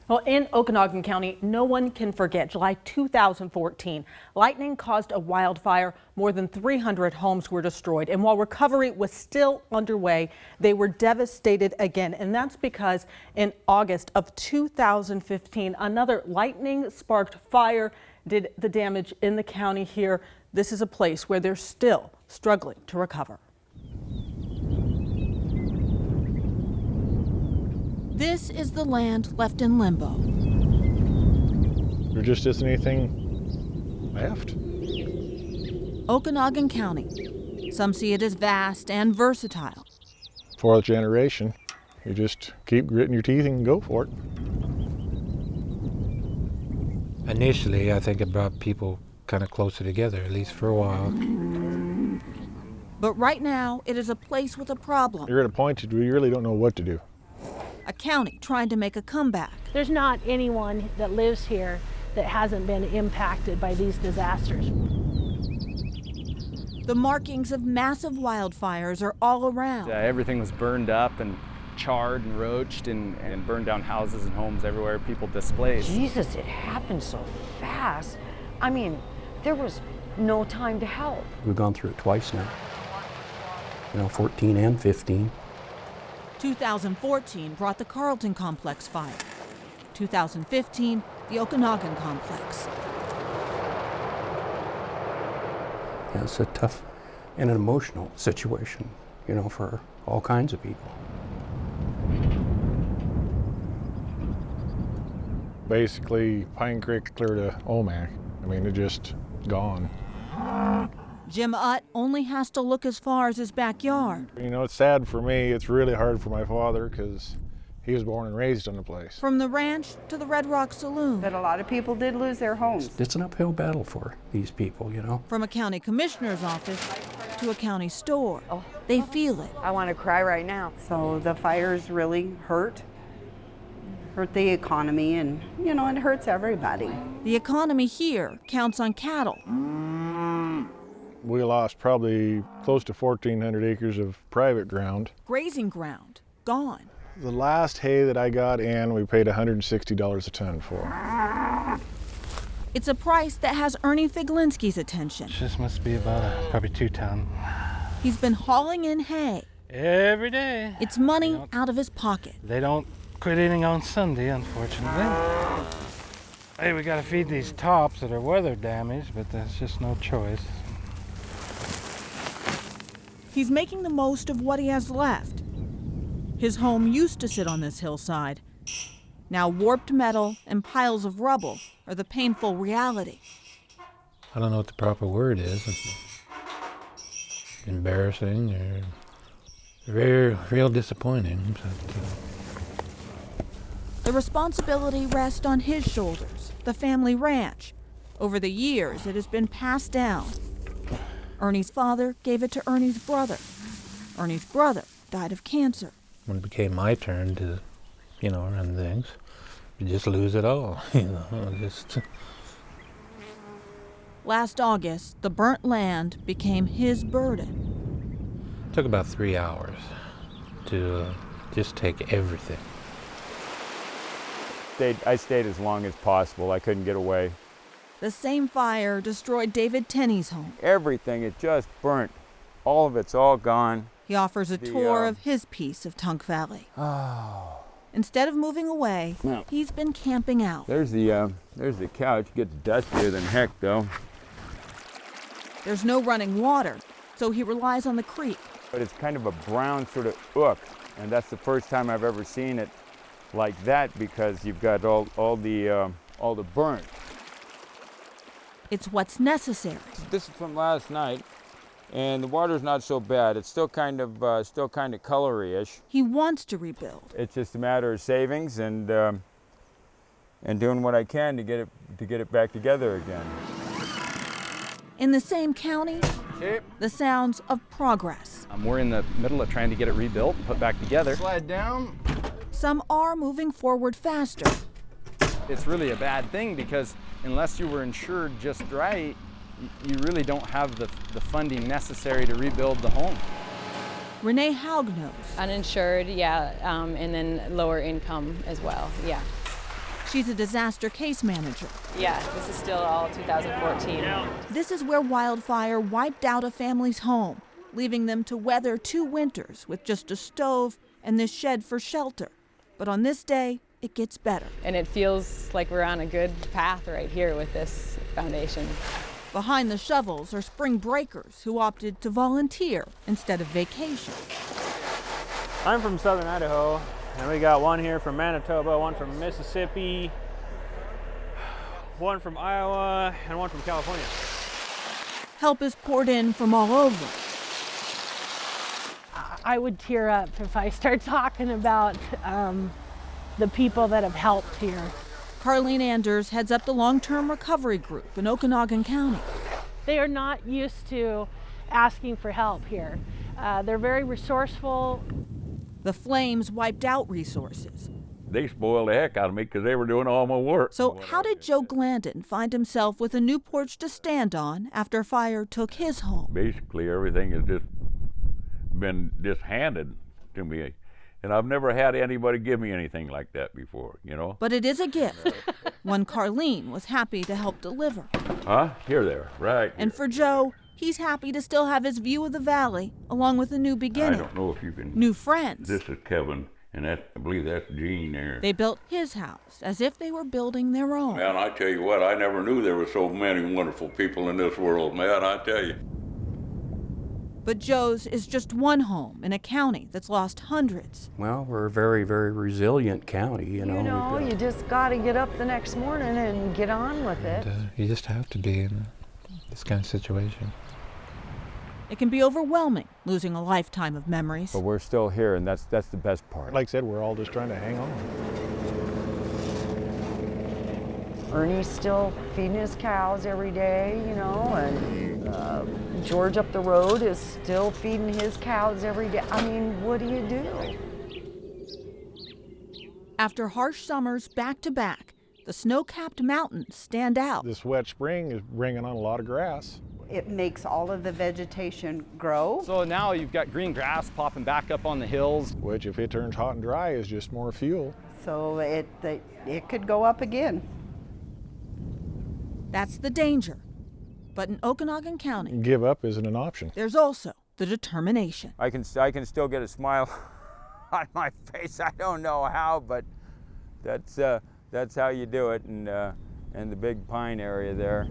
Well, in Okanogan County, no one can forget July 2014. Lightning caused a wildfire. More than 300 homes were destroyed. And while recovery was still underway, they were devastated again. And that's because in August of 2015, another lightning-sparked fire did the damage in the county here. This is a place where they're still struggling to recover. This is the land left in limbo. There just isn't anything left. Okanogan County. Some see it as vast and versatile. Fourth generation, you just keep gritting your teeth and go for it. Initially, I think it brought people kind of closer together, at least for a while. But right now, it is a place with a problem. You're at a point that we really don't know what to do. A county trying to make a comeback. There's not anyone that lives here that hasn't been impacted by these disasters. The markings of massive wildfires are all around. Everything was burned up and charred and roached and burned down houses and homes everywhere, people displaced. Jesus, it happened so fast. I mean, there was no time to help. We've gone through it twice now, 14 and 15. 2014 brought the Carlton Complex fire. 2015, the Okanogan Complex. Yeah, it's a tough and an emotional situation, for all kinds of people. Basically, Pine Creek clear to Omak. I mean, it just gone. Jim Utt only has to look as far as his backyard. It's sad for me. It's really hard for my father because he was born and raised on the place. From the ranch to the Red Rock Saloon. But a lot of people did lose their homes. It's an uphill battle for these people, From a county commissioner's office to a county store. They feel it. I want to cry right now. So the fires really hurt the economy, and it hurts everybody. The economy here counts on cattle. We lost probably close to 1,400 acres of private ground. Grazing ground, gone. The last hay that I got in, we paid $160 a ton for. It's a price that has Ernie Figlinski's attention. This must be about probably 2 tons. He's been hauling in hay. Every day. It's money out of his pocket. They don't quit eating on Sunday, unfortunately. Hey, we gotta feed these tops that are weather damaged, but there's just no choice. He's making the most of what he has left. His home used to sit on this hillside. Now warped metal and piles of rubble are the painful reality. I don't know what the proper word is. It's embarrassing or very, real disappointing. The responsibility rests on his shoulders, the family ranch. Over the years, it has been passed down. Ernie's father gave it to Ernie's brother. Ernie's brother died of cancer. When it became my turn to, run things, you just lose it all, just. Last August, the burnt land became his burden. It took about 3 hours to just take everything. I stayed as long as possible. I couldn't get away. The same fire destroyed David Tenney's home. Everything, it just burnt. All of it's all gone. He offers a tour of his piece of Tunk Valley. Instead of moving away, he's been camping out. There's the couch. It gets dustier than heck, though. There's no running water, so he relies on the creek. But it's kind of a brown sort of ook, and that's the first time I've ever seen it like that because you've got all the burnt. It's what's necessary. This is from last night, and the water's not so bad. It's still kind of colory-ish. He wants to rebuild. It's just a matter of savings and doing what I can to get it back together again. In the same county, the sounds of progress. We're in the middle of trying to get it rebuilt, put back together. Slide down. Some are moving forward faster. It's really a bad thing because unless you were insured just right, you really don't have the funding necessary to rebuild the home. Renee Haug knows. Uninsured, and then lower income as well, She's a disaster case manager. Yeah, this is still all 2014. This is where wildfire wiped out a family's home, leaving them to weather 2 winters with just a stove and this shed for shelter. But on this day, it gets better. And it feels like we're on a good path right here with this foundation. Behind the shovels are spring breakers who opted to volunteer instead of vacation. I'm from southern Idaho, and we got one here from Manitoba, one from Mississippi, one from Iowa, and one from California. Help is poured in from all over. I would tear up if I start talking about the people that have helped here. Carlene Anders heads up the long-term recovery group in Okanogan County. They are not used to asking for help here. They're very resourceful. The flames wiped out resources. They spoiled the heck out of me because they were doing all my work. So how did Joe Glandon find himself with a new porch to stand on after fire took his home? Basically, everything has just been just handed to me. And I've never had anybody give me anything like that before, you know? But it is a gift, one Carlene was happy to help deliver. Huh? Here there, right. And for Joe, he's happy to still have his view of the valley, along with a new beginning. I don't know if you can... New friends. This is Kevin, and I believe that's Gene there. They built his house as if they were building their own. Man, I tell you what, I never knew there were so many wonderful people in this world, man, I tell you. But Joe's is just one home in a county that's lost hundreds. Well, we're a very, very resilient county, you know. You know, you just got to get up the next morning and get on with it. You just have to be in this kind of situation. It can be overwhelming, losing a lifetime of memories. But we're still here, and that's the best part. Like I said, we're all just trying to hang on. Ernie's still feeding his cows every day, you know, and George up the road is still feeding his cows every day. I mean, what do you do? After harsh summers back to back, the snow-capped mountains stand out. This wet spring is bringing on a lot of grass. It makes all of the vegetation grow. So now you've got green grass popping back up on the hills. Which, if it turns hot and dry, is just more fuel. So it could go up again. That's the danger. But in Okanogan County, Give up isn't an option. there's also the determination. I can still get a smile on my face. I don't know how, but that's how you do it in the Big Pine area there.